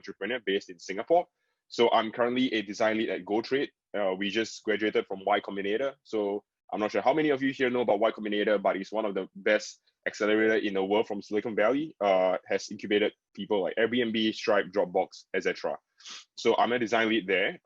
entrepreneur based in Singapore. So I'm currently a design lead at GoTrade. We just graduated from Y Combinator. So I'm not sure how many of you here know about Y Combinator, but it's one of the best accelerator in the world from Silicon Valley. Has incubated people like Airbnb, Stripe, Dropbox, etc. So I'm a design lead there,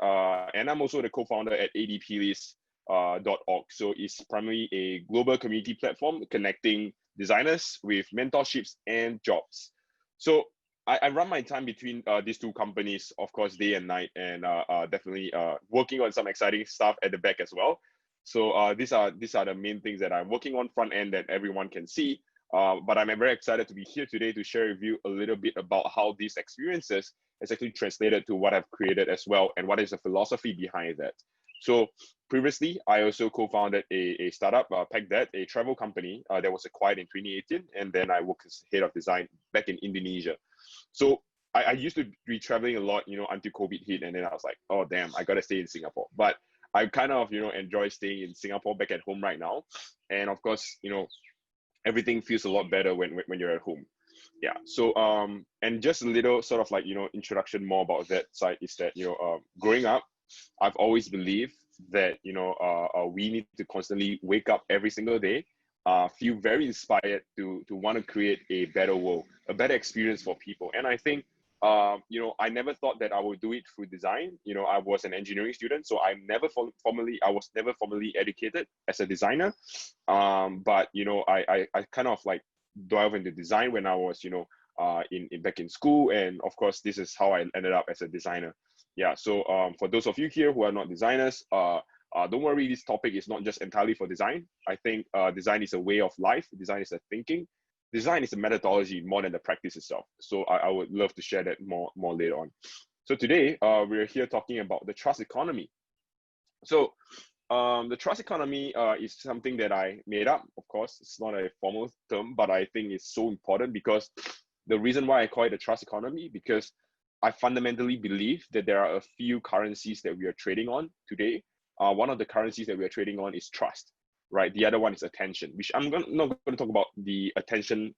and I'm also the co-founder at adplist.org. So it's primarily a global community platform connecting designers with mentorships and jobs. So I run my time between these two companies, of course, day and night, and definitely working on some exciting stuff at the back as well. So these are the main things that I'm working on front end that everyone can see. But I'm very excited to be here today to share with you a little bit about how these experiences has actually translated to what I've created as well, and what is the philosophy behind that. So previously, I also co-founded a startup, PackThat, a travel company that was acquired in 2018, and then I worked as head of design back in Indonesia. So I used to be traveling a lot, until COVID hit, and then I was like, oh damn, I gotta stay in Singapore. But I kind of, enjoy staying in Singapore back at home right now, and of course, everything feels a lot better when you're at home. Yeah. So and just a little sort of like introduction more about that side is that growing up, I've always believed that we need to constantly wake up every single day, feel very inspired to want to create a better world, a better experience for people. And I think I never thought that I would do it through design. I was an engineering student, so I was never formally educated as a designer. But I kind of like delve into design when I was back in school, and of course this is how I ended up as a designer. Yeah. So for those of you here who are not designers, don't worry, this topic is not just entirely for design. I think design is a way of life. Design is a thinking. Design is a methodology more than the practice itself. So I would love to share that more later on. So today, we're here talking about the trust economy. So the trust economy is something that I made up. Of course, it's not a formal term, but I think it's so important because the reason why I call it the trust economy, because I fundamentally believe that there are a few currencies that we are trading on today. One of the currencies that we are trading on is trust. Right. The other one is attention, which I'm not going to talk about the attention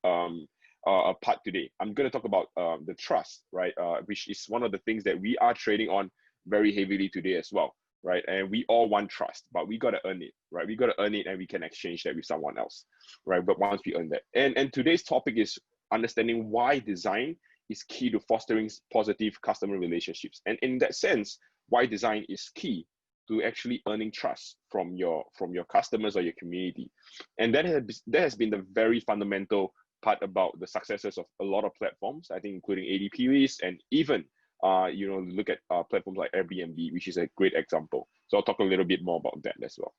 part today. I'm going to talk about the trust, right? Which is one of the things that we are trading on very heavily today as well, right? And we all want trust, but we got to earn it, right? We got to earn it, and we can exchange that with someone else, right? But once we earn that, and today's topic is understanding why design is key to fostering positive customer relationships, and in that sense, why design is key to actually earning trust from your customers or your community. And that has been the very fundamental part about the successes of a lot of platforms, I think, including ADP and even look at platforms like Airbnb, which is a great example. So I'll talk a little bit more about that as well.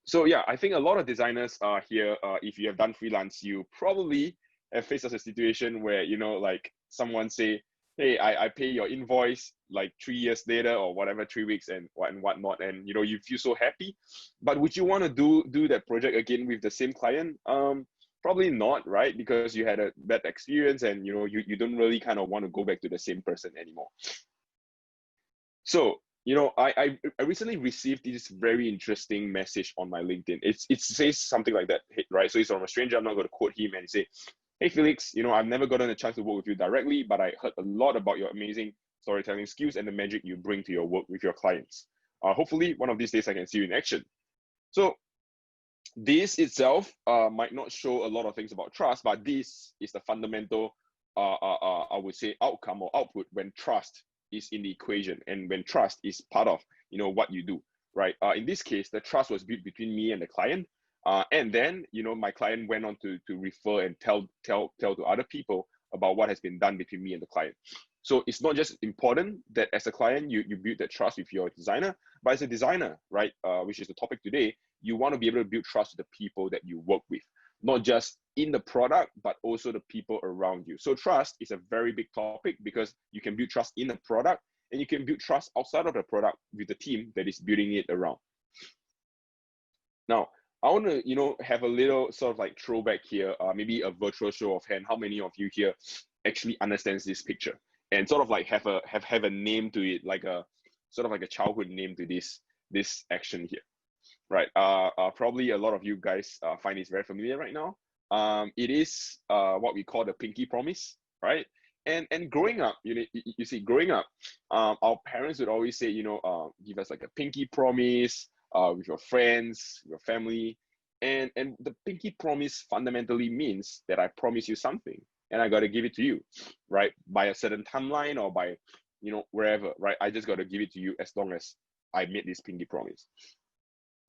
So yeah, I think a lot of designers here, if you have done freelance, you probably have faced a situation where like someone say, hey, I pay your invoice like 3 years later or whatever, 3 weeks and whatnot, and you feel so happy. But would you want to do that project again with the same client? Probably not, right? Because you had a bad experience, and you don't really kind of want to go back to the same person anymore. So I recently received this very interesting message on my LinkedIn. It says something like that, right? So it's from a stranger. I'm not going to quote him, and he say, hey Felix, I've never gotten a chance to work with you directly, but I heard a lot about your amazing storytelling skills and the magic you bring to your work with your clients. Hopefully one of these days I can see you in action. So this itself might not show a lot of things about trust, but this is the fundamental, I would say, outcome or output when trust is in the equation, and when trust is part of what you do, right? In this case, the trust was built between me and the client. And then, my client went on to refer and tell to other people about what has been done between me and the client. So it's not just important that as a client, you build that trust with your designer, but as a designer, right, which is the topic today, you want to be able to build trust with the people that you work with, not just in the product, but also the people around you. So trust is a very big topic because you can build trust in the product, and you can build trust outside of the product with the team that is building it around. Now, I want to, have a little sort of like throwback here, maybe a virtual show of hand. How many of you here actually understands this picture and sort of like have a name to it, like a sort of like a childhood name to this action here, right? Probably a lot of you guys find this very familiar right now. It is what we call the pinky promise, right? And growing up, you see, growing up, our parents would always say, give us like a pinky promise, with your friends, your family, and the pinky promise fundamentally means that I promise you something, and I got to give it to you, right? By a certain timeline or by, wherever, right? I just got to give it to you as long as I made this pinky promise.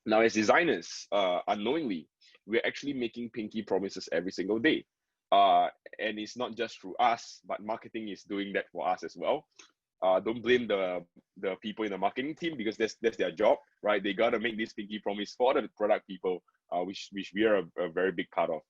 Now, as designers, unknowingly, we're actually making pinky promises every single day. And it's not just through us, but marketing is doing that for us as well. Don't blame the people in the marketing team, because that's their job, right? They gotta make this pinky promise for the product people, which we are a very big part of.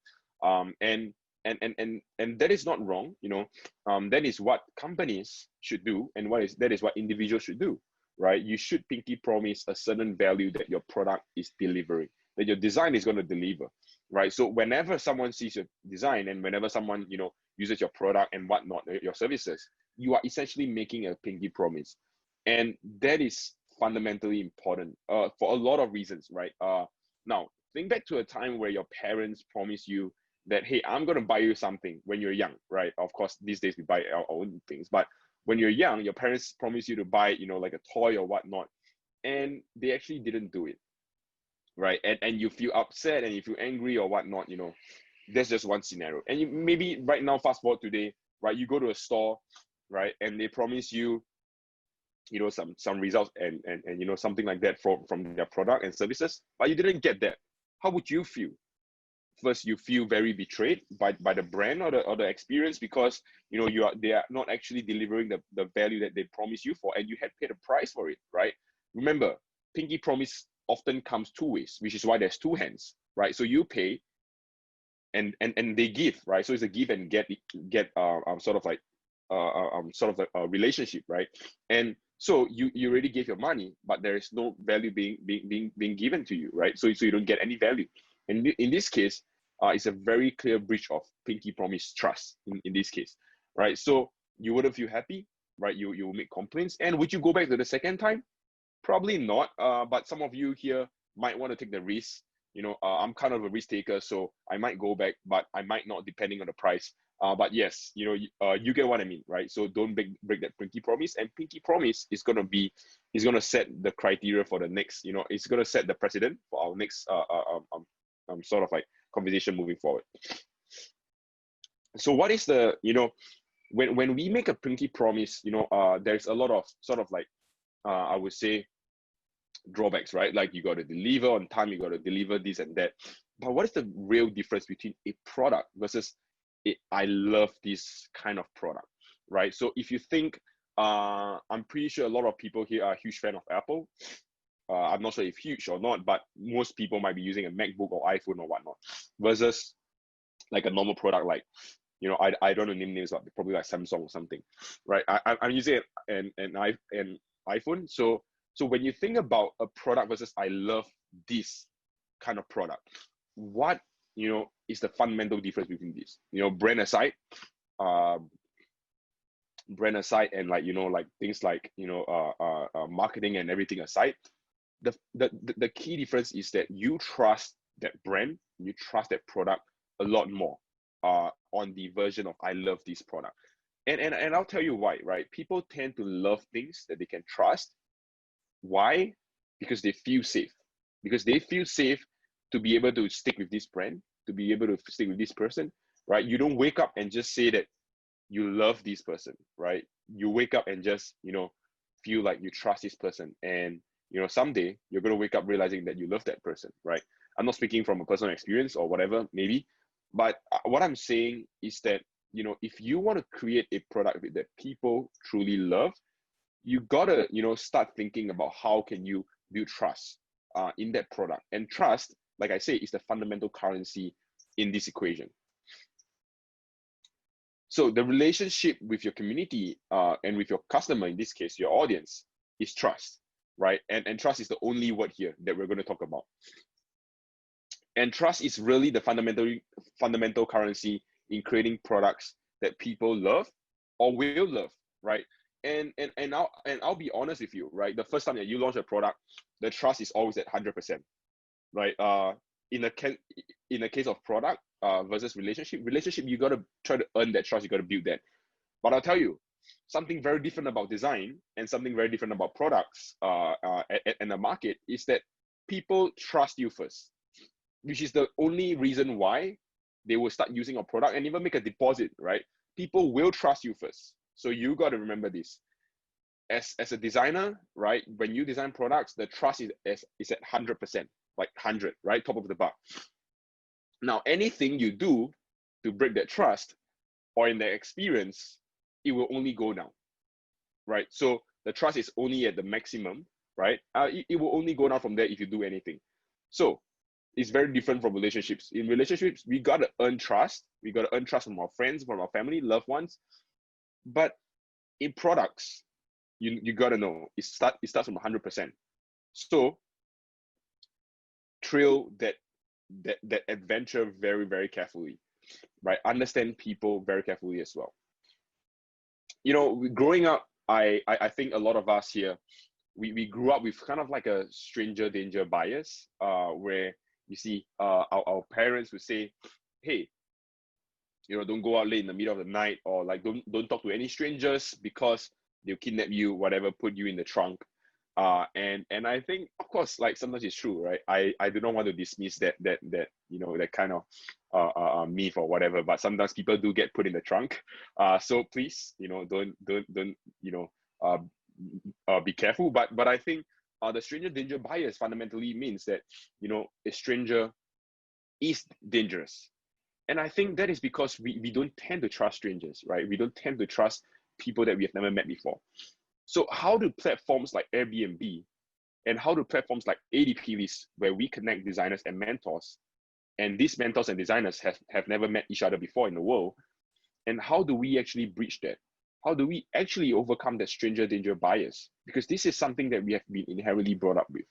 And that is not wrong, that is what companies should do, and that is what individuals should do, right? You should pinky promise a certain value that your product is delivering, that your design is going to deliver, right? So whenever someone sees your design, and whenever someone, uses your product and whatnot, your services, you are essentially making a pinky promise. And that is fundamentally important, for a lot of reasons, right? Now, think back to a time where your parents promise you that, hey, I'm going to buy you something when you're young, right? Of course, these days we buy our own things, but when you're young, your parents promise you to buy, like a toy or whatnot, and they actually didn't do it, right? And you feel upset and you feel angry or whatnot, that's just one scenario. And you maybe right now, fast forward today, right? You go to a store, right? And they promise you, some results and something like that from their product and services, but you didn't get that. How would you feel? First, you feel very betrayed by the brand or the experience, because they are not actually delivering the value that they promised you for, and you had paid a price for it, right? Remember, pinky promise often comes two ways, which is why there's two hands, right? So you pay and they give, right? So it's a give and get sort of like a relationship, right? And so you already gave your money, but there is no value being given to you, right? So you don't get any value. And in this case, it's a very clear breach of pinky promise trust in this case, right? So you wouldn't feel happy, right? You will make complaints. And would you go back to the second time? Probably not. But some of you here might want to take the risk. I'm kind of a risk taker, so I might go back, but I might not, depending on the price. But yes, you get what I mean, right? So don't break that pinky promise. And pinky promise is gonna set the criteria for the next. It's gonna set the precedent for our next sort of like conversation moving forward. So what is the when we make a pinky promise, there's a lot of sort of like I would say drawbacks, right? Like you got to deliver on time, you got to deliver this and that. But what is the real difference between a product versus I love this kind of product, right? So if you think, I'm pretty sure a lot of people here are a huge fan of Apple. I'm not sure if huge or not, but most people might be using a MacBook or iPhone or whatnot, versus like a normal product like, I don't know name names, but probably like Samsung or something, right? I'm using an iPhone. So when you think about a product versus I love this kind of product, what is the fundamental difference between these? Brand aside, and like things like marketing and everything aside, the key difference is that you trust that brand, you trust that product a lot more on the version of I love this product. And I'll tell you why, right? People tend to love things that they can trust. Why? Because they feel safe. Because they feel safe to be able to stick with this brand, to be able to stick with this person, right? You don't wake up and just say that you love this person, right? You wake up and just, feel like you trust this person. And, someday you're going to wake up realizing that you love that person, right? I'm not speaking from a personal experience or whatever, maybe. But what I'm saying is that, if you want to create a product that people truly love, you gotta, start thinking about how can you build trust in that product. And trust, like I say, is the fundamental currency in this equation. So the relationship with your community and with your customer, in this case, your audience, is trust, right? And trust is the only word here that we're going to talk about. And trust is really the fundamental currency in creating products that people love or will love, right? And I'll be honest with you, right? The first time that you launch a product, the trust is always at 100%, right? In a case of product versus relationship, you got to try to earn that trust. You got to build that. But I'll tell you, something very different about design and something very different about products and the market is that people trust you first, which is the only reason why they will start using your product and even make a deposit, right? People will trust you first. So you got to remember this. As a designer, right? When you design products, the trust is at 100%, like 100, right? Top of the bar. Now, anything you do to break that trust or in their experience, it will only go down, right? So the trust is only at the maximum, right? It will only go down from there if you do anything. So it's very different from relationships. In relationships, we got to earn trust. We got to earn trust from our friends, from our family, loved ones. But in products, you got to know, it starts from 100%. So trail that adventure very, very carefully, right? Understand people very carefully as well. You know, growing up, I think a lot of us here, we grew up with kind of like a stranger danger bias, where you see our parents would say, hey, you know, don't go out late in the middle of the night, or like don't talk to any strangers because they'll kidnap you, whatever, put you in the trunk. And I think, of course, like sometimes it's true, right? I do not want to dismiss that you know, that kind of myth or whatever, but sometimes people do get put in the trunk. So please, you know, don't you know, be careful. But I think the stranger danger bias fundamentally means that, you know, a stranger is dangerous. And I think that is because we don't tend to trust strangers, right? We don't tend to trust people that we have never met before. So how do platforms like Airbnb and how do platforms like ADP List, where we connect designers and mentors, and these mentors and designers have never met each other before in the world, and how do we actually breach that? How do we actually overcome that stranger danger bias? Because this is something that we have been inherently brought up with.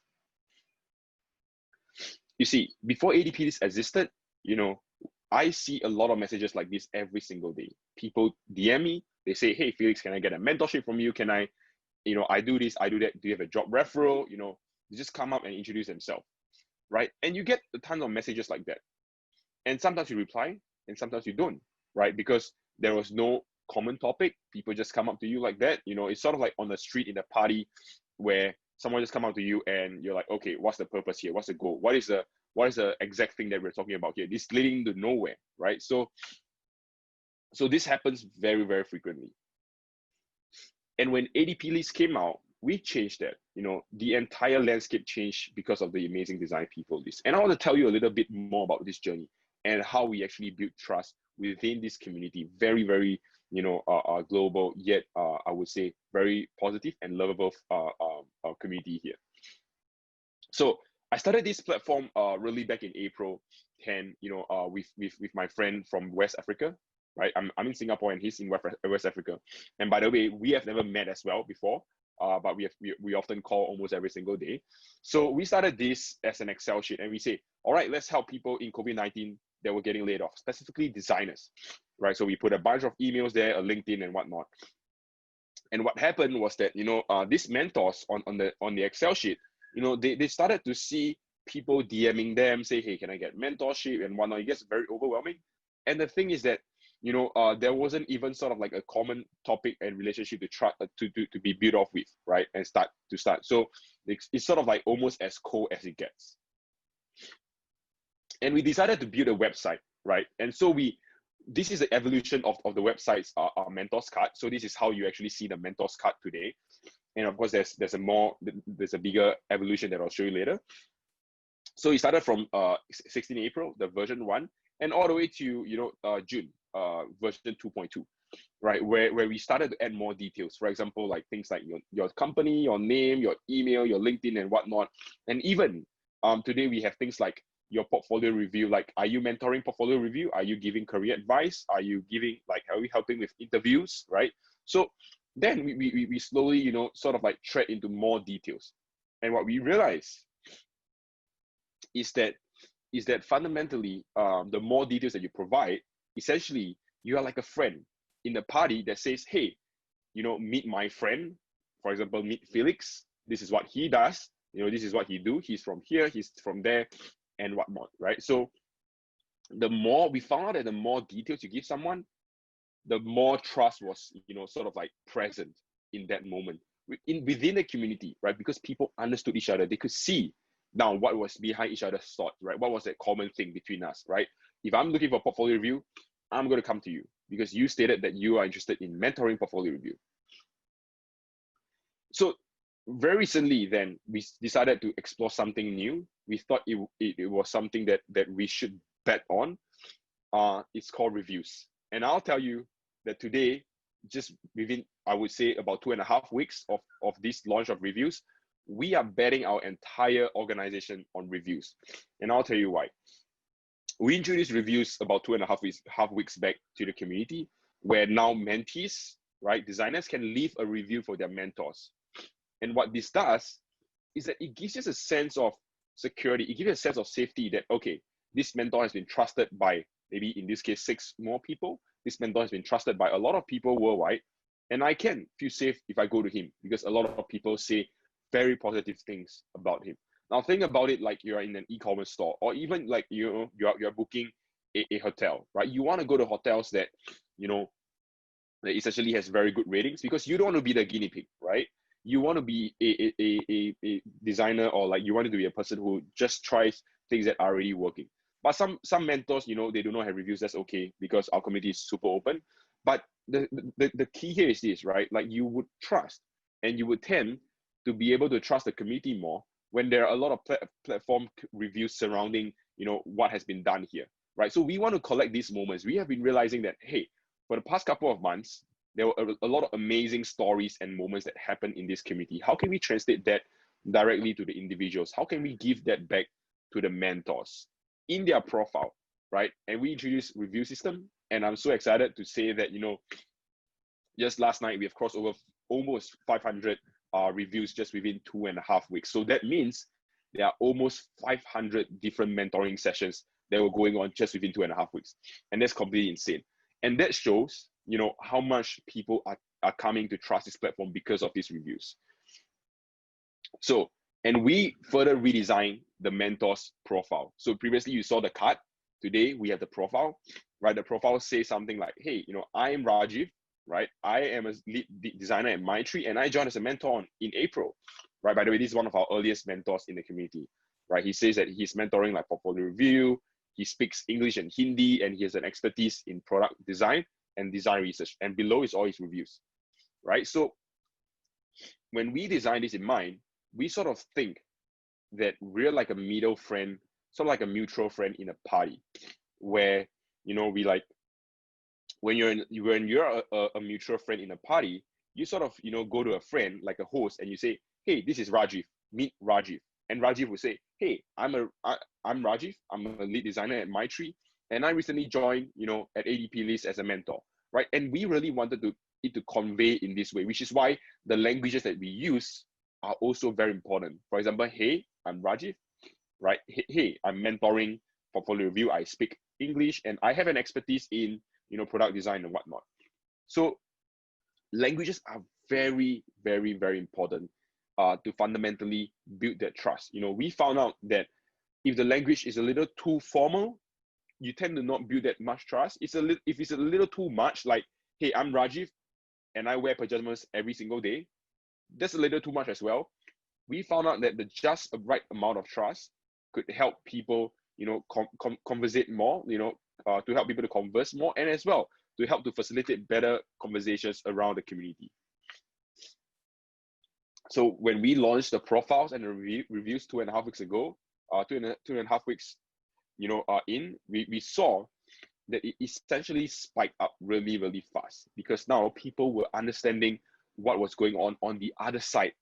You see, before ADP List existed, you know, I see a lot of messages like this every single day. People DM me, they say, hey, Felix, can I get a mentorship from you? Can I, you know, I do this, I do that. Do you have a job referral? You know, they just come up and introduce themselves, right? And you get a ton of messages like that. And sometimes you reply and sometimes you don't, right? Because there was no common topic. People just come up to you like that. You know, it's sort of like on the street in a party where someone just come up to you and you're like, okay, what's the purpose here? What's the goal? What is the exact thing that we're talking about here? This leading to nowhere, right? So this happens very, very frequently. And when ADP List came out, we changed that. You know, the entire landscape changed because of the amazing design people list. And I want to tell you a little bit more about this journey and how we actually build trust within this community. Very, very, you know, global, yet I would say very positive and lovable community here. So I started this platform really back in April 10, you know, with my friend from West Africa, right? I'm in Singapore and he's in West Africa. And by the way, we have never met as well before, but we often call almost every single day. So we started this as an Excel sheet and we say, all right, let's help people in COVID-19 that were getting laid off, specifically designers, right? So we put a bunch of emails there, a LinkedIn and whatnot. And what happened was that, you know, these mentors on the Excel sheet, you know, they started to see people DMing them, say, hey, can I get mentorship and whatnot? It gets very overwhelming. And the thing is that, you know, there wasn't even sort of like a common topic and relationship to try to be built off with, right? And start. So it's sort of like almost as cold as it gets. And we decided to build a website, right? And so this is the evolution of the website's our mentors card. So this is how you actually see the mentors card today. And of course, there's a bigger evolution that I'll show you later. So it started from 16 April, the version 1, and all the way to, you know, June, version 2.2, right? Where we started to add more details. For example, like things like your company, your name, your email, your LinkedIn and whatnot. And even today we have things like your portfolio review. Like, are you mentoring portfolio review? Are you giving career advice? Are you helping with interviews, right? So then we slowly, you know, sort of like tread into more details. And what we realize is that fundamentally, the more details that you provide, essentially, you are like a friend in the party that says, hey, you know, meet my friend. For example, meet Felix. This is what he does. You know, this is what he do. He's from here, he's from there, and whatnot, right? So the more we found out that the more details you give someone, the more trust was, sort of like present in that moment within the community, right? Because people understood each other. They could see now what was behind each other's thoughts, right? What was that common thing between us, right? If I'm looking for portfolio review, I'm going to come to you because you stated that you are interested in mentoring portfolio review. So very recently, then we decided to explore something new. We thought it was something that we should bet on. It's called reviews. And I'll tell you that today, just within, I would say, about 2.5 weeks of this launch of reviews, we are betting our entire organization on reviews. And I'll tell you why. We introduced reviews about 2.5 weeks back to the community, where now mentees, right, designers can leave a review for their mentors. And what this does is that it gives us a sense of security. It gives us a sense of safety that, okay, this mentor has been trusted by maybe in this case 6 more people. This mentor has been trusted by a lot of people worldwide, and I can feel safe if I go to him because a lot of people say very positive things about him. Now think about it like you're in an e-commerce store, or even like you're booking a hotel, right? You want to go to hotels that that essentially has very good ratings because you don't want to be the guinea pig, right? You want to be a designer, or like you want to be a person who just tries things that are already working. But some mentors, they do not have reviews. That's okay because our community is super open. But the key here is this, right? Like you would trust, and you would tend to be able to trust the community more when there are a lot of platform reviews surrounding, what has been done here, right? So we want to collect these moments. We have been realizing that, hey, for the past couple of months, there were a lot of amazing stories and moments that happened in this community. How can we translate that directly to the individuals? How can we give that back to the mentors in their profile, right? And we introduced review system, and I'm so excited to say that, just last night we have crossed over almost 500 reviews just within 2.5 weeks. So that means there are almost 500 different mentoring sessions that were going on just within 2.5 weeks, and that's completely insane. And that shows, how much people are coming to trust this platform because of these reviews. So, and we further redesigned the mentor's profile. So previously you saw the card. Today we have the profile, right? The profile says something like, hey, I am Rajiv, right? I am a lead designer at Mindtree, and I joined as a mentor in April, right? By the way, this is one of our earliest mentors in the community, right? He says that he's mentoring like portfolio review. He speaks English and Hindi, and he has an expertise in product design and design research. And below is all his reviews, right? So when we design this in mind, we sort of think that we're like a middle friend, sort of like a mutual friend in a party, where we like when you're a mutual friend in a party, you sort of go to a friend like a host and you say, hey, this is Rajiv, meet Rajiv, and Rajiv will say, hey, I'm Rajiv, I'm a lead designer at Mindtree, and I recently joined at ADP List as a mentor, right? And we really wanted it to convey in this way, which is why the languages that we use are also very important. For example, hey, I'm Rajiv, right? Hey, I'm mentoring portfolio review. I speak English and I have an expertise in product design and whatnot. So languages are very, very, very important to fundamentally build that trust. We found out that if the language is a little too formal, you tend to not build that much trust. If it's a little too much, like, hey, I'm Rajiv and I wear pajamas every single day, that's a little too much as well. We found out that the just right amount of trust could help people, conversate more, to help people to converse more, and as well to help to facilitate better conversations around the community. So when we launched the profiles and the reviews 2.5 weeks ago, 2.5 weeks, we saw that it essentially spiked up really, really fast because now people were understanding what was going on the other side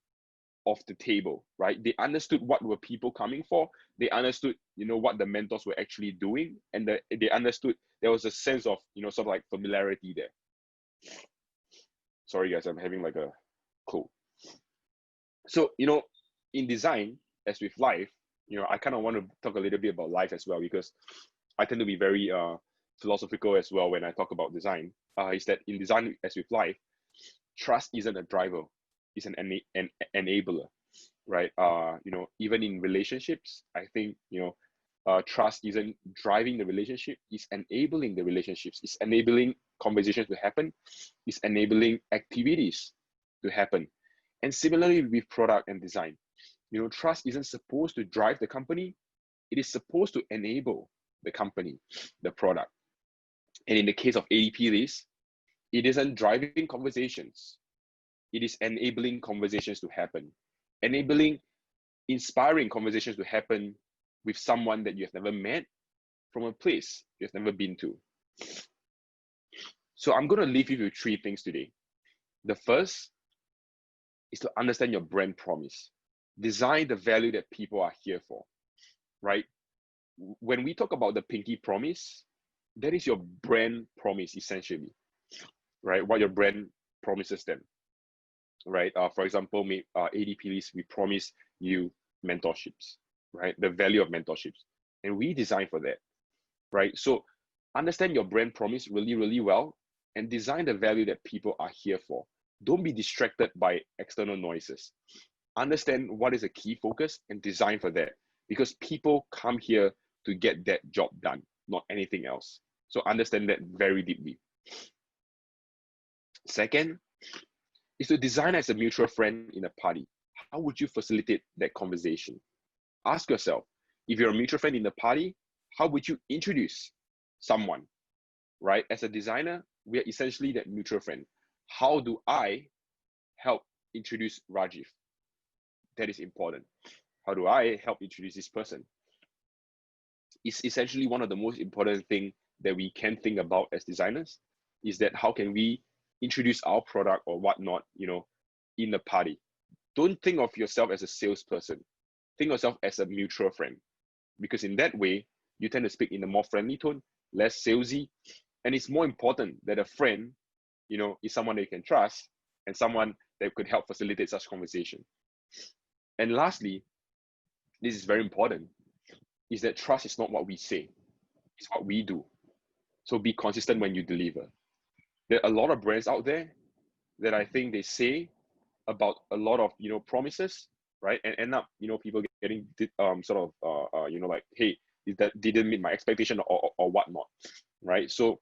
of the table, right? They understood what were people coming for. They understood, what the mentors were actually doing, and they understood there was a sense of, sort of like familiarity there. Sorry guys, I'm having like a cold. So, in design, as with life, I kind of want to talk a little bit about life as well, because I tend to be very philosophical as well when I talk about design. Is that in design, as with life, trust isn't a driver, it's an enabler, right? Even in relationships, I think, trust isn't driving the relationship, it's enabling the relationships, it's enabling conversations to happen, it's enabling activities to happen. And similarly with product and design, trust isn't supposed to drive the company, it is supposed to enable the company, the product. And in the case of ADP list, it isn't driving conversations, it is enabling conversations to happen, enabling inspiring conversations to happen with someone that you have never met from a place you've never been to. So I'm going to leave you with 3 things today. The first is to understand your brand promise. Design the value that people are here for, right? When we talk about the pinky promise, that is your brand promise essentially, right? What your brand promises them, right? For example, ADP list, we promise you mentorships, right? The value of mentorships. And we design for that, right? So understand your brand promise really, really well and design the value that people are here for. Don't be distracted by external noises. Understand what is a key focus and design for that, because people come here to get that job done, not anything else. So understand that very deeply. Second is to design as a mutual friend in a party. How would you facilitate that conversation? Ask yourself, if you're a mutual friend in the party, how would you introduce someone, right? As a designer, we are essentially that mutual friend. How do I help introduce Rajiv? That is important. How do I help introduce this person? It's essentially one of the most important things that we can think about as designers, is that how can we introduce our product or whatnot, in the party. Don't think of yourself as a salesperson. Think of yourself as a mutual friend, because in that way, you tend to speak in a more friendly tone, less salesy, and it's more important that a friend, is someone that you can trust and someone that could help facilitate such conversation. And lastly, this is very important, is that trust is not what we say, it's what we do. So be consistent when you deliver. There are a lot of brands out there that I think they say about a lot of, promises, right? And end up, people getting like, hey, that didn't meet my expectation or whatnot, right? So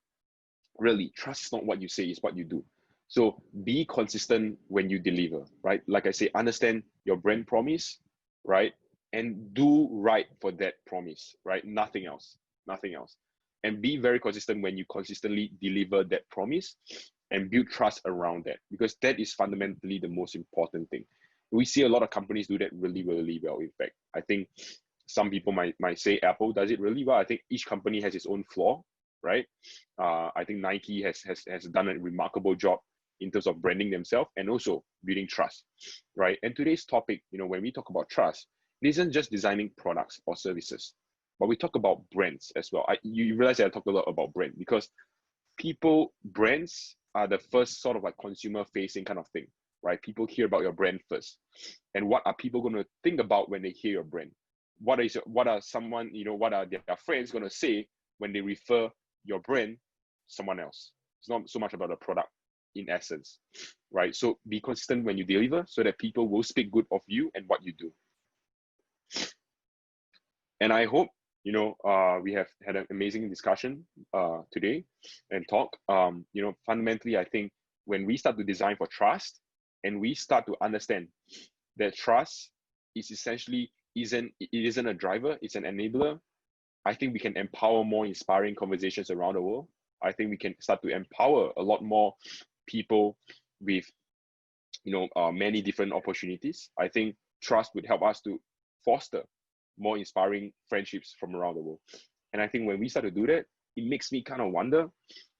really, trust is not what you say, it's what you do. So be consistent when you deliver, right? Like I say, understand your brand promise, right? And do right for that promise, right? Nothing else. And be very consistent when you consistently deliver that promise and build trust around that, because that is fundamentally the most important thing. We see a lot of companies do that really, really well. In fact, I think some people might say Apple does it really well. I think each company has its own flaw, right? I think Nike has done a remarkable job in terms of branding themselves and also building trust, right? And today's topic, when we talk about trust, it isn't just designing products or services, but we talk about brands as well. You realize that I talk a lot about brand because brands are the first sort of like consumer facing kind of thing, right? People hear about your brand first. And what are people going to think about when they hear your brand? What are their friends going to say when they refer your brand to someone else? It's not so much about the product in essence, right? So be consistent when you deliver so that people will speak good of you and what you do. And I hope, we have had an amazing discussion today and talk. Fundamentally, I think when we start to design for trust and we start to understand that trust is essentially isn't a driver, it's an enabler, I think we can empower more inspiring conversations around the world. I think we can start to empower a lot more people with, many different opportunities. I think trust would help us to foster more inspiring friendships from around the world. And I think when we start to do that, it makes me kind of wonder,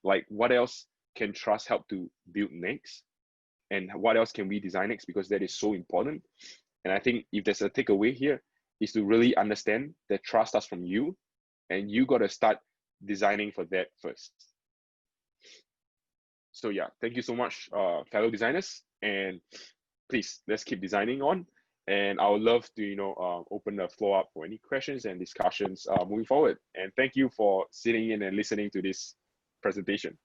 like, what else can trust help to build next? And what else can we design next? Because that is so important. And I think if there's a takeaway here, is to really understand that trust starts from you, and you got to start designing for that first. So yeah, thank you so much, fellow designers. And please, let's keep designing on. And I would love to, open the floor up for any questions and discussions moving forward. And thank you for sitting in and listening to this presentation.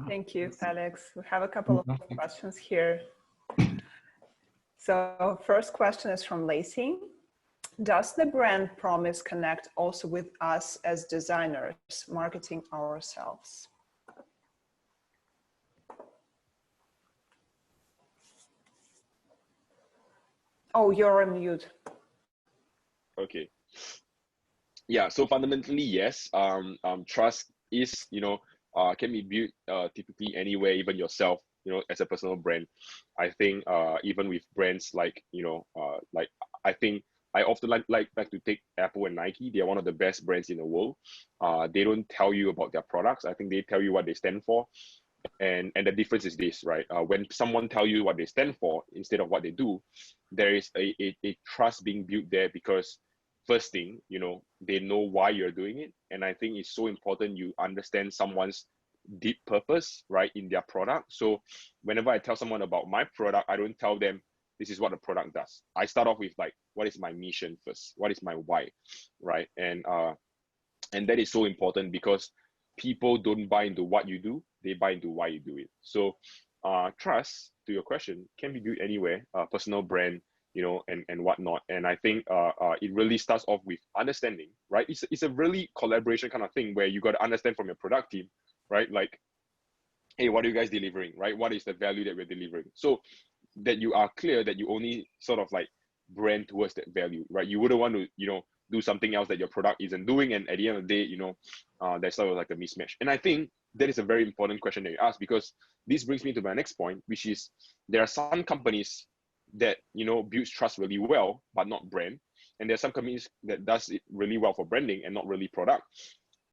Thank you, Alex. We have a couple of questions here. So first question is from Lacey. Does the brand promise connect also with us as designers marketing ourselves? Oh, you're on mute. Okay. Yeah, so fundamentally, yes. Trust is, can be built typically anywhere, even yourself, as a personal brand. I think even with brands like, like I think I often like to take Apple and Nike. They are one of the best brands in the world. They don't tell you about their products. I think they tell you what they stand for. And the difference is this, right? When someone tell you what they stand for instead of what they do, there is a trust being built there, because first thing, they know why you're doing it. And I think it's so important you understand someone's deep purpose, right, in their product. So whenever I tell someone about my product, I don't tell them this is what the product does. I start off with like, what is my mission first? What is my why, right? And that is so important, because people don't buy into what you do, they buy into why you do it. So trust, to your question, can be built anywhere, personal brand, and whatnot. And I think it really starts off with understanding, right? It's a really collaboration kind of thing, where you got to understand from your product team, right? Like, hey, what are you guys delivering, right? What is the value that we're delivering? So that you are clear that you only sort of like brand towards that value, right? You wouldn't want to, do something else that your product isn't doing. And at the end of the day, there's sort of like a mismatch. And I think that is a very important question that you ask, because this brings me to my next point, which is there are some companies that, builds trust really well, but not brand. And there are some companies that does it really well for branding and not really product.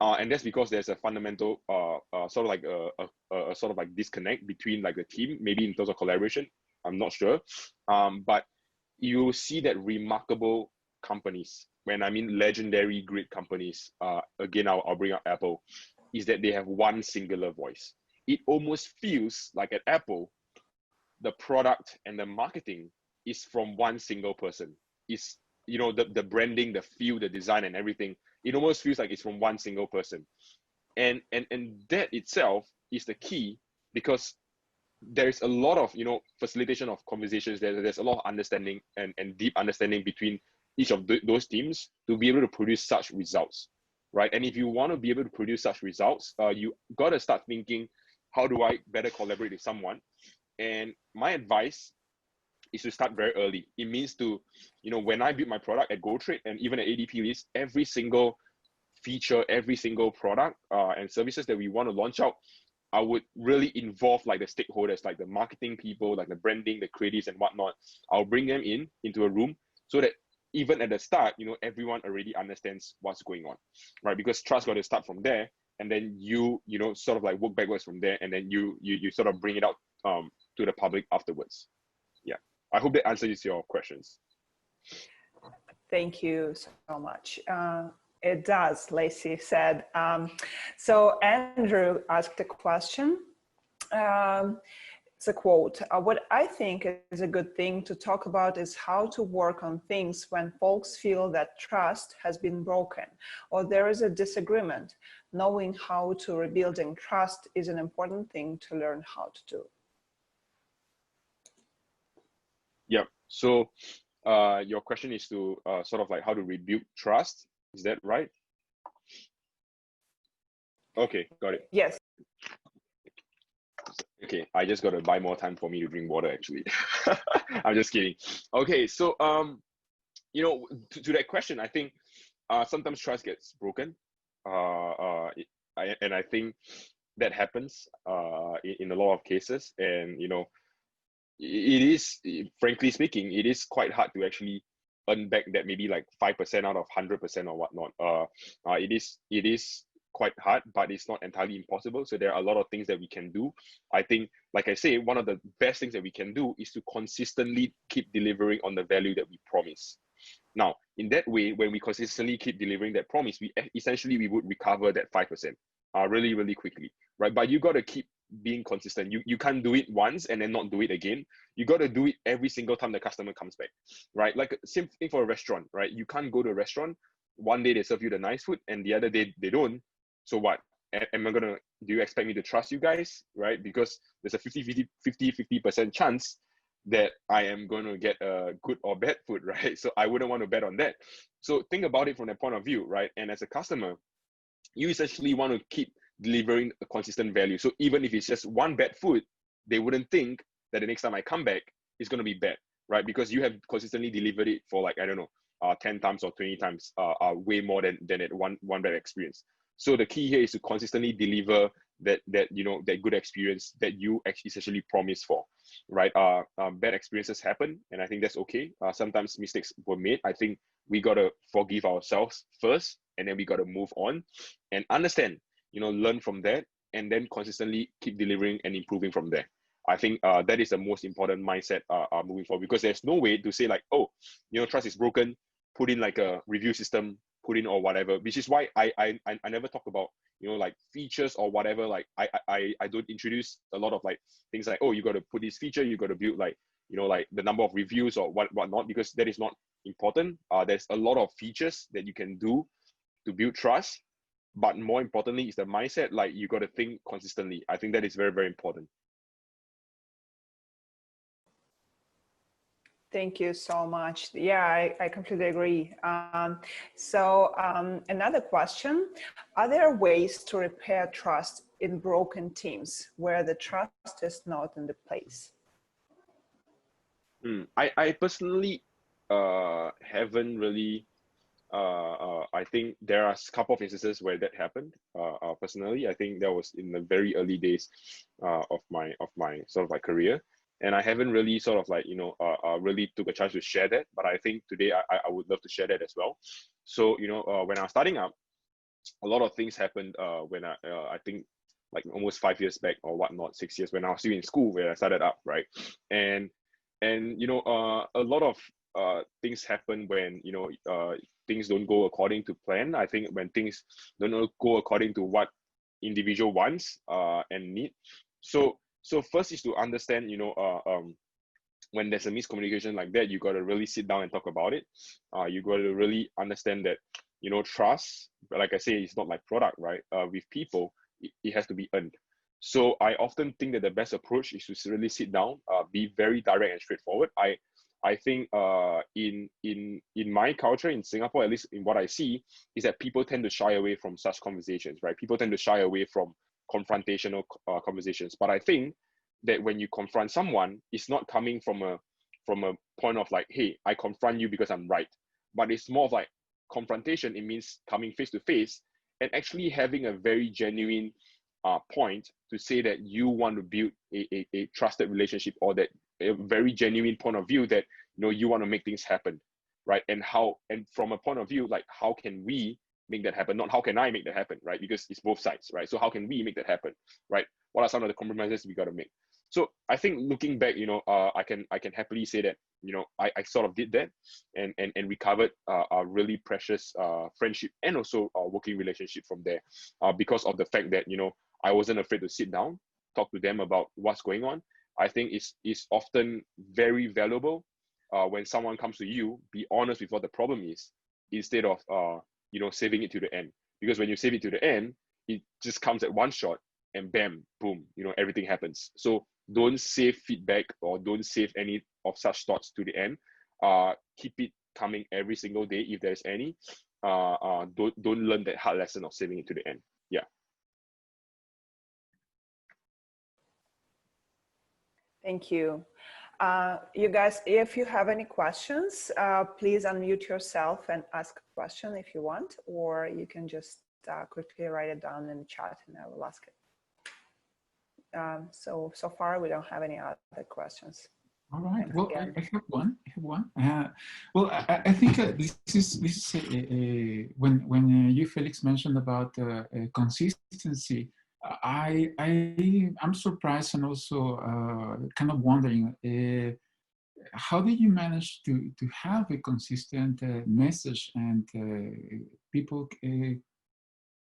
And that's because there's a fundamental sort of like a sort of like disconnect between like the team, maybe in terms of collaboration. I'm not sure. But you see that remarkable companies, when I mean legendary great companies, again, I'll bring up Apple, is that they have one singular voice. It almost feels like at Apple, the product and the marketing is from one single person. It's, the branding, the feel, the design and everything, it almost feels like it's from one single person. And that itself is the key, because there's a lot of, facilitation of conversations. There's a lot of understanding and deep understanding between each of those teams to be able to produce such results, right? And if you want to be able to produce such results, you got to start thinking, how do I better collaborate with someone? And my advice is to start very early. It means to, when I build my product at GoTrade and even at ADP list, every single feature, every single product and services that we want to launch out, I would really involve like the stakeholders, like the marketing people, like the branding, the creatives and whatnot. I'll bring them into a room so that even at the start, everyone already understands what's going on, right? Because trust got to start from there, and then you sort of like work backwards from there, and then you sort of bring it out to the public afterwards. Yeah, I hope that answers your questions. Thank you so much. It does, Lacey said. So Andrew asked a question. It's a quote. What I think is a good thing to talk about is how to work on things when folks feel that trust has been broken or there is a disagreement. Knowing how to rebuilding trust is an important thing to learn how to do. Yeah. So your question is to sort of like how to rebuild trust. Is that right? Okay, got it. Yes. Okay, I just got to buy more time for me to drink water, actually. I'm just kidding. Okay, so to that question, I think sometimes trust gets broken, and I think that happens in a lot of cases, and it is, frankly speaking, it is quite hard to actually earn back that maybe like 5% out of 100% or whatnot. It is quite hard, but it's not entirely impossible. So there are a lot of things that we can do. I think, like I say, one of the best things that we can do is to consistently keep delivering on the value that we promise. Now, in that way, when we consistently keep delivering that promise, we would recover that 5% really, really quickly, right? But you got to keep being consistent. You can't do it once and then not do it again. You got to do it every single time the customer comes back, right? Like same thing for a restaurant, right? You can't go to a restaurant, one day they serve you the nice food and the other day they don't. So what? Do you expect me to trust you guys, right? Because there's a 50% chance that I am going to get a good or bad food, right? So I wouldn't want to bet on that. So think about it from that point of view, right? And as a customer, you essentially want to keep delivering a consistent value. So even if it's just one bad food, they wouldn't think that the next time I come back, it's going to be bad, right? Because you have consistently delivered it for like, I don't know, 10 times or 20 times, way more than it one bad experience. So the key here is to consistently deliver that good experience that you essentially promised for, right? Bad experiences happen, and I think that's okay. Sometimes mistakes were made. I think we gotta forgive ourselves first, and then we gotta move on and understand, learn from that, and then consistently keep delivering and improving from there. I think that is the most important mindset moving forward, because there's no way to say like, oh, trust is broken, put in like a review system, put in or whatever, which is why I never talk about like features or whatever. Like I don't introduce a lot of like things like, oh, you got to put this feature, you got to build like like the number of reviews or whatnot, because that is not important. There's a lot of features that you can do to build trust, but more importantly is the mindset. Like you got to think consistently. I think that is very, very important. Thank you so much. Yeah, I completely agree. Another question, are there ways to repair trust in broken teams where the trust is not in the place? I personally haven't really I think there are a couple of instances where that happened. Personally, I think that was in the very early days of my sort of like career, and I haven't really sort of like really took a chance to share that. But I think today I would love to share that as well. So when I was starting up, a lot of things happened when I think like almost 5 years back or whatnot, 6 years, when I was still in school where I started up, right? And a lot of things happen when things don't go according to plan. I think when things don't go according to what individual wants and need. So first is to understand, when there's a miscommunication like that, you got to really sit down and talk about it. You got to really understand that, trust, like I say, it's not like product, right? With people, it has to be earned. So I often think that the best approach is to really sit down, be very direct and straightforward. I think in my culture in Singapore, at least in what I see, is that people tend to shy away from such conversations, right? People tend to shy away from confrontational conversations. But I think that when you confront someone, it's not coming from a point of like, hey, I confront you because I'm right. But it's more of like confrontation. It means coming face to face and actually having a very genuine point to say that you want to build a trusted relationship, or that a very genuine point of view that you want to make things happen, right? And from a point of view, like, how can we make that happen? Not how can I make that happen, right? Because it's both sides, right? So how can we make that happen, right? What are some of the compromises we got to make? So I think looking back, I can happily say that I sort of did that and recovered a really precious friendship and also a working relationship from there, because of the fact that I wasn't afraid to sit down, talk to them about what's going on. I think it's often very valuable when someone comes to you, be honest with what the problem is, instead of saving it to the end. Because when you save it to the end, it just comes at one shot and bam, boom, everything happens. So don't save feedback or don't save any of such thoughts to the end. Keep it coming every single day if there's any. Don't learn that hard lesson of saving it to the end. Yeah. Thank you. You guys, if you have any questions, please unmute yourself and ask a question if you want, or you can just quickly write it down in the chat and I will ask it. So far we don't have any other questions. All right. Well, I have one. Well, I think this is when you, Felix, mentioned about consistency. I'm surprised and also kind of wondering, how did you manage to have a consistent message and people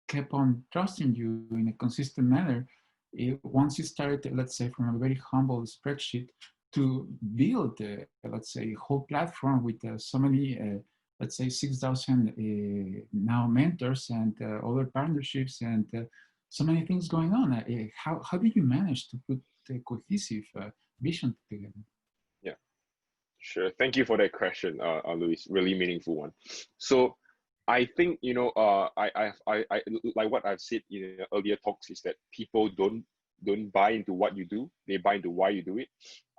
kept on trusting you in a consistent manner once you started, let's say, from a very humble spreadsheet to build, let's say, a whole platform with so many, let's say, 6,000 now mentors and other partnerships and so many things going on. How did you manage to put a cohesive vision together? Sure. Thank you for that question, Luis. Really meaningful one. So I think, I like what I've said in earlier talks is that people don't buy into what you do; they buy into why you do it.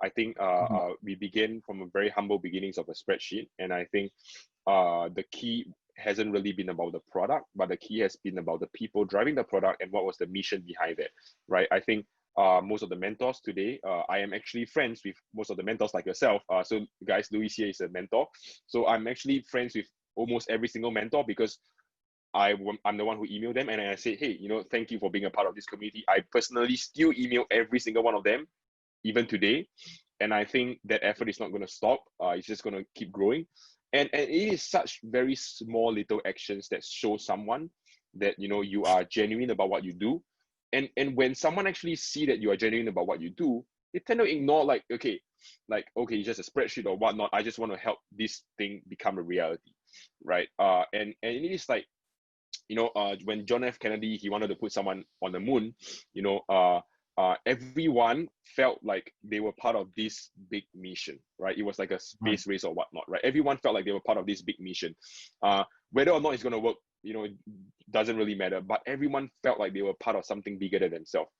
I think Mhm. we begin from a very humble beginnings of a spreadsheet, and I think the key hasn't really been about the product, but the key has been about the people driving the product and what was the mission behind it, right? I think most of the mentors today, I am actually friends with most of the mentors like yourself. So guys, Luis here is a mentor. So I'm actually friends with almost every single mentor because I'm the one who emailed them and I say, hey, thank you for being a part of this community. I personally still email every single one of them, even today. And I think that effort is not going to stop. It's just going to keep growing. And it is such very small little actions that show someone that, you are genuine about what you do. And when someone actually see that you are genuine about what you do, they tend to ignore okay, it's just a spreadsheet or whatnot. I just want to help this thing become a reality, right? And it is like, when John F. Kennedy, he wanted to put someone on the moon, everyone felt like they were part of this big mission, right? It was like a Right. space race or whatnot, right? Everyone felt like they were part of this big mission. Whether or not it's going to work, it doesn't really matter. But everyone felt like they were part of something bigger than themselves,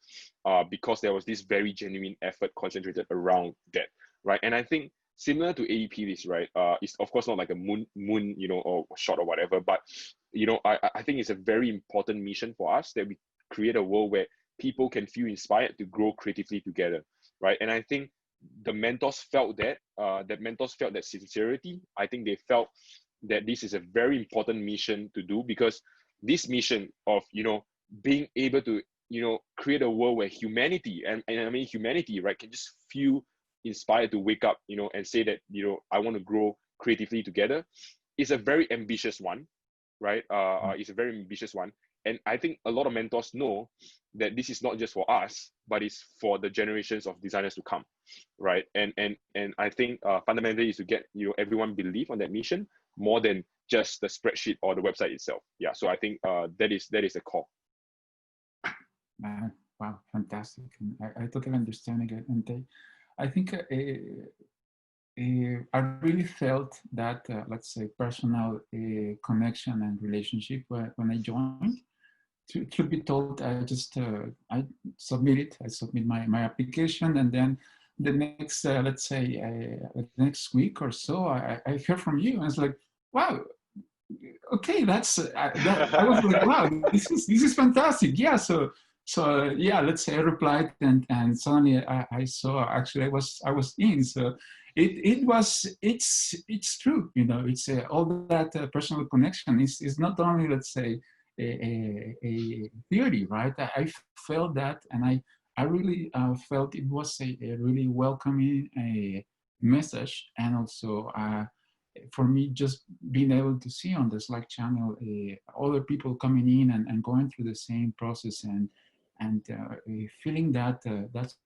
because there was this very genuine effort concentrated around that, right? And I think similar to AEP this, right? It's of course not like a moon, or shot or whatever, but I think it's a very important mission for us that we create a world where people can feel inspired to grow creatively together, right? And I think the mentors felt that, mentors felt that sincerity. I think they felt that this is a very important mission to do, because this mission of, being able to, create a world where humanity, and I mean humanity, right, can just feel inspired to wake up, and say that, I want to grow creatively together, is a very ambitious one, right? It's a very ambitious one. And I think a lot of mentors know that this is not just for us, but it's for the generations of designers to come, right? And I think fundamentally is to get everyone believe on that mission more than just the spreadsheet or the website itself. Yeah. So I think that is the core. Wow, fantastic. And I totally understand it. And I think I really felt that, let's say, personal connection and relationship when I joined. Truth be told, I submit my application, and then the next, let's say, next week or so, I hear from you. And it's like, wow, okay, I was like, wow, this is fantastic. Yeah, so yeah, let's say I replied, and suddenly I saw, actually I was in. So it's true, it's all that personal connection is not only, let's say, a theory, right? I felt that, and I really felt it was a really welcoming message, and also for me, just being able to see on the Slack channel other people coming in and going through the same process, and feeling that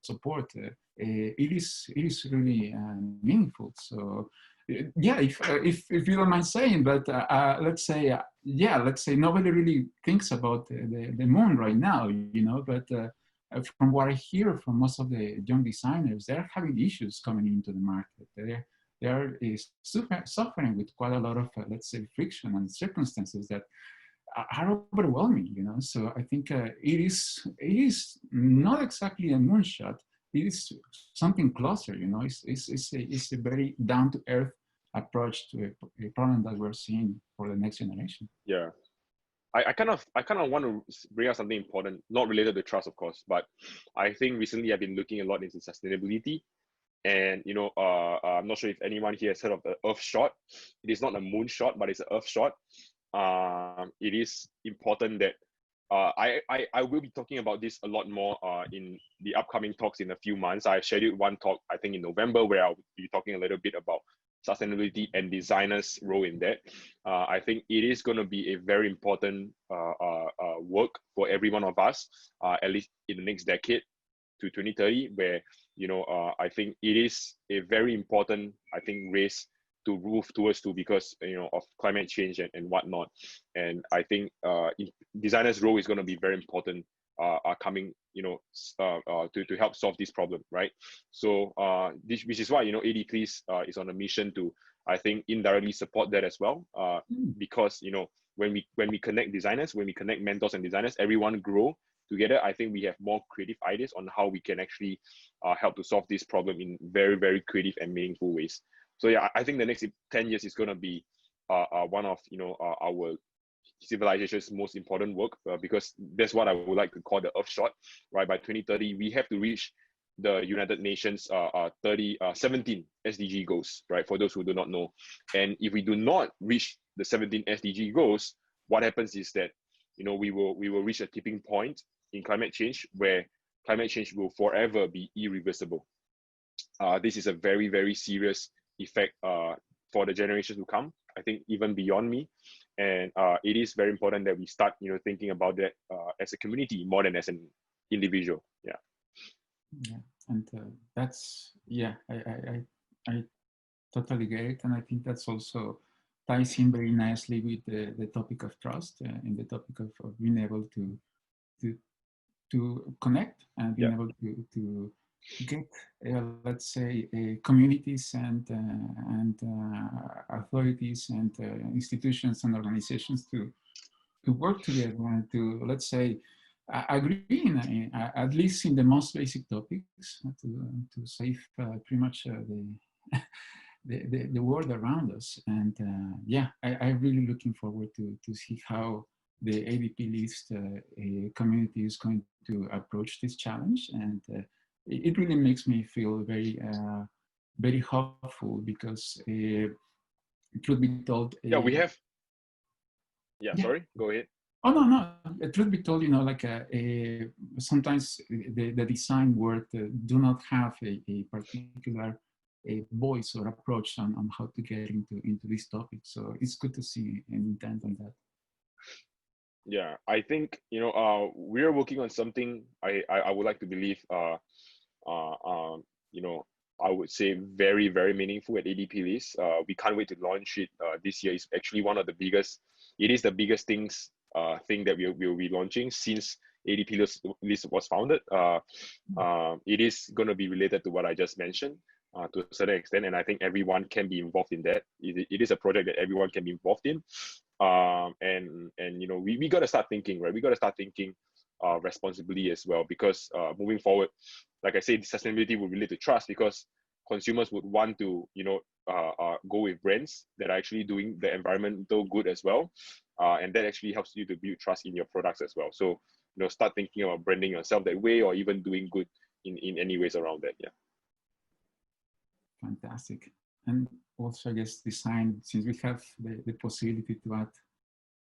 support, it is really meaningful. So yeah, if you don't mind saying, but let's say let's say nobody really thinks about the moon right now, but from what I hear from most of the young designers, they're having issues coming into the market. They're suffering with quite a lot of, let's say, friction and circumstances that are overwhelming, So I think it is not exactly a moonshot. It is something closer, It's a very down to earth approach to a problem that we're seeing for the next generation. Yeah. I kind of want to bring up something important, not related to trust, of course, but I think recently I've been looking a lot into sustainability. And I'm not sure if anyone here has heard of the Earth shot. It is not a moon shot, but it's an Earth shot. It is important that I will be talking about this a lot more in the upcoming talks in a few months. I scheduled one talk, I think, in November, where I'll be talking a little bit about sustainability and designers' role in that. I think it is going to be a very important work for every one of us, at least in the next decade to 2030, where I think it is a very important, I think, race to move towards to, because of climate change and whatnot. And I think designers' role is going to be very important are coming, to help solve this problem, right? So which is why, AD Please is on a mission to, I think, indirectly support that as well, because when we connect designers, when we connect mentors and designers, everyone grow together. I think we have more creative ideas on how we can actually help to solve this problem in very, very creative and meaningful ways. So yeah, I think the next 10 years is going to be one of our civilization's most important work, because that's what I would like to call the Earth shot, right? By 2030, we have to reach the United Nations 17 SDG goals, right? For those who do not know. And if we do not reach the 17 SDG goals, what happens is that, we will reach a tipping point in climate change where climate change will forever be irreversible. This is a very, very serious effect for the generations to come, I think even beyond me. And it is very important that we start, thinking about that as a community more than as an individual. Yeah. Yeah, and that's, yeah, I totally get it, and I think that's also ties in very nicely with the topic of trust and the topic of being able to connect and being able to get, let's say, communities and authorities and institutions and organizations to work together and to, let's say, agree in, at least in the most basic topics, to save pretty much the world around us. And yeah, I'm really looking forward to see how the ADP list community is going to approach this challenge. And it really makes me feel very, very hopeful, because truth be told, we have. Yeah, sorry, go ahead. Oh, no. Truth be told, like sometimes the design world do not have a particular voice or approach on how to get into this topic. So it's good to see an intent on that. Yeah, I think, we're working on something I would like to believe, I would say very, very meaningful at ADP List. We can't wait to launch it this year. It's actually one of the biggest, it is the biggest thing that we'll be launching since ADP List was founded. It is going to be related to what I just mentioned to a certain extent, and I think everyone can be involved in that. It is a project that everyone can be involved in. We got to start thinking, right? We got to start thinking responsibly as well, because moving forward, like I said, sustainability will relate to trust, because consumers would want to, go with brands that are actually doing the environmental good as well. And that actually helps you to build trust in your products as well. So, start thinking about branding yourself that way, or even doing good in any ways around that. Yeah. Fantastic. And also, I guess, design, since we have the possibility to add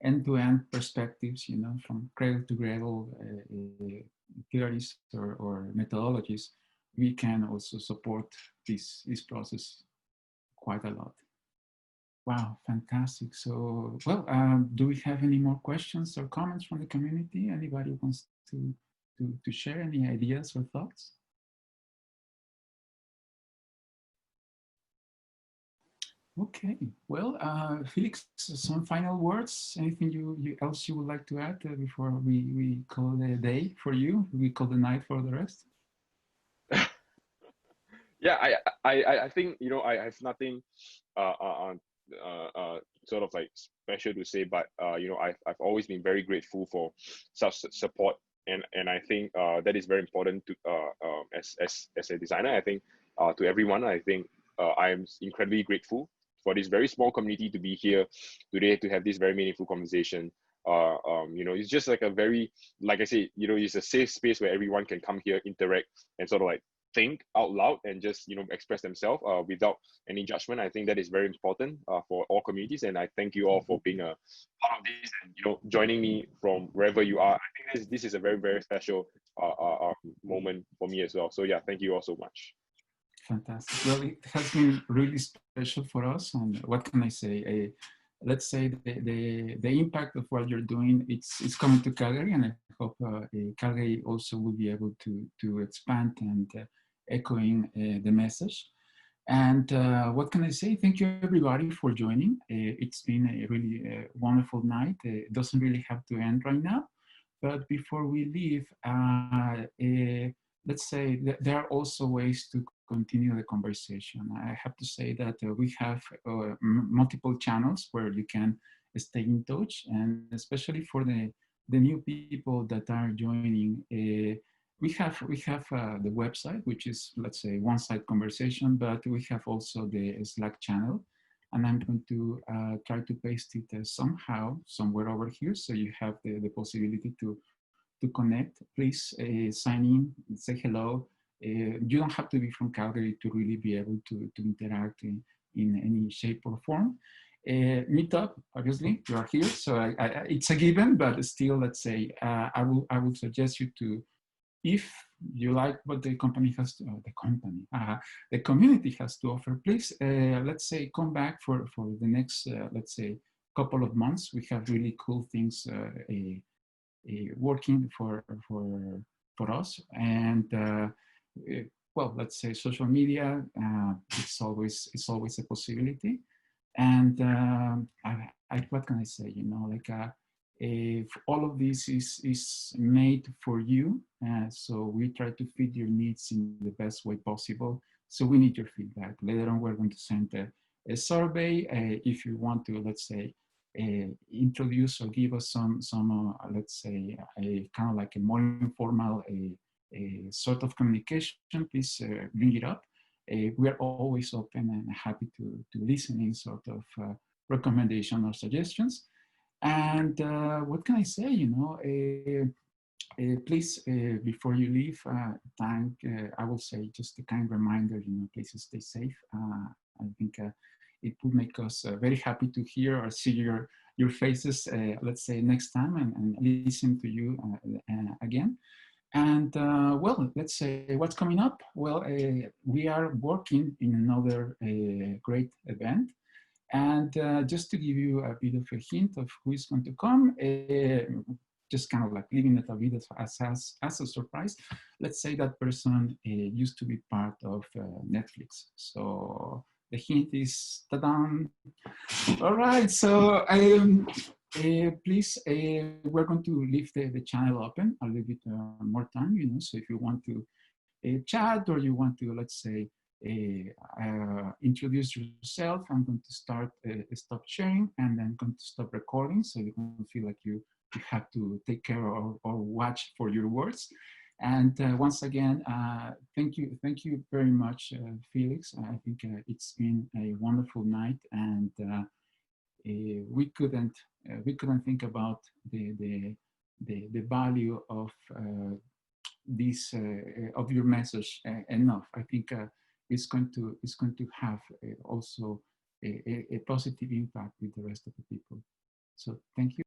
end-to-end perspectives, from cradle to cradle theories or methodologies, we can also support this process quite a lot. Wow, fantastic. So, well, do we have any more questions or comments from the community? Anybody wants to share any ideas or thoughts? Okay, well, Felix, some final words. Anything else you would like to add before we call it a day for you? We call the night for the rest. Yeah, I think I have nothing sort of like special to say, but I've always been very grateful for such support, and I think that is very important to as a designer. I think to everyone, I think I am incredibly grateful for this very small community to be here today, to have this very meaningful conversation. It's just like a very, like I say, it's a safe space where everyone can come here, interact, and sort of like think out loud and just express themselves without any judgment. I think that is very important for all communities, and I thank you all for being a part of this and joining me from wherever you are. I think this is a very, very special moment for me as well. So yeah, thank you all so much. Fantastic. Well, it has been really special for us, and what can I say? Let's say the impact of what you're doing, it's coming to Calgary, and I hope Calgary also will be able to expand and echoing the message. And what can I say? Thank you everybody for joining. It's been a really wonderful night. It doesn't really have to end right now, But before we leave, let's say that there are also ways to continue the conversation. I have to say that we have multiple channels where you can stay in touch, and especially for the new people that are joining, we have the website, which is, let's say, one side conversation, but we have also the Slack channel, and I'm going to try to paste it somehow somewhere over here, so you have the possibility to connect. Please sign in, say hello. You don't have to be from Calgary to really be able to interact in any shape or form. Meetup, obviously, you are here, so it's a given, but still, let's say, I would suggest you to, if you like what the company has to, the community has to offer, please, let's say, come back for the next, let's say, couple of months. We have really cool things working for us, and well, let's say social media, it's always a possibility. And what can I say? You know, like if all of this is made for you, so we try to fit your needs in the best way possible. So we need your feedback. Later on, we're going to send a survey if you want to, let's say, introduce or give us some let's say, a kind of like a more informal a sort of communication. Please bring it up. We are always open and happy to listen in sort of recommendation or suggestions. And what can I say? You know, please, before you leave, I will say just a kind reminder. You know, please stay safe. I think it would make us very happy to hear or see your faces, let's say, next time, and listen to you again. And well, let's say what's coming up. Well, we are working in another great event. And just to give you a bit of a hint of who is going to come, just kind of like leaving it a bit as a surprise. Let's say that person used to be part of Netflix. So the hint is, ta-da! All right, so please, we're going to leave the channel open a little bit more time, you know, so if you want to chat or you want to, let's say, introduce yourself, I'm going to stop sharing, and then going to stop recording, so you don't feel like you have to take care or watch for your words. And once again, thank you very much, Felix. I think it's been a wonderful night, and we couldn't think about the value of this of your message enough. I think it's going to have also a positive impact with the rest of the people. So thank you.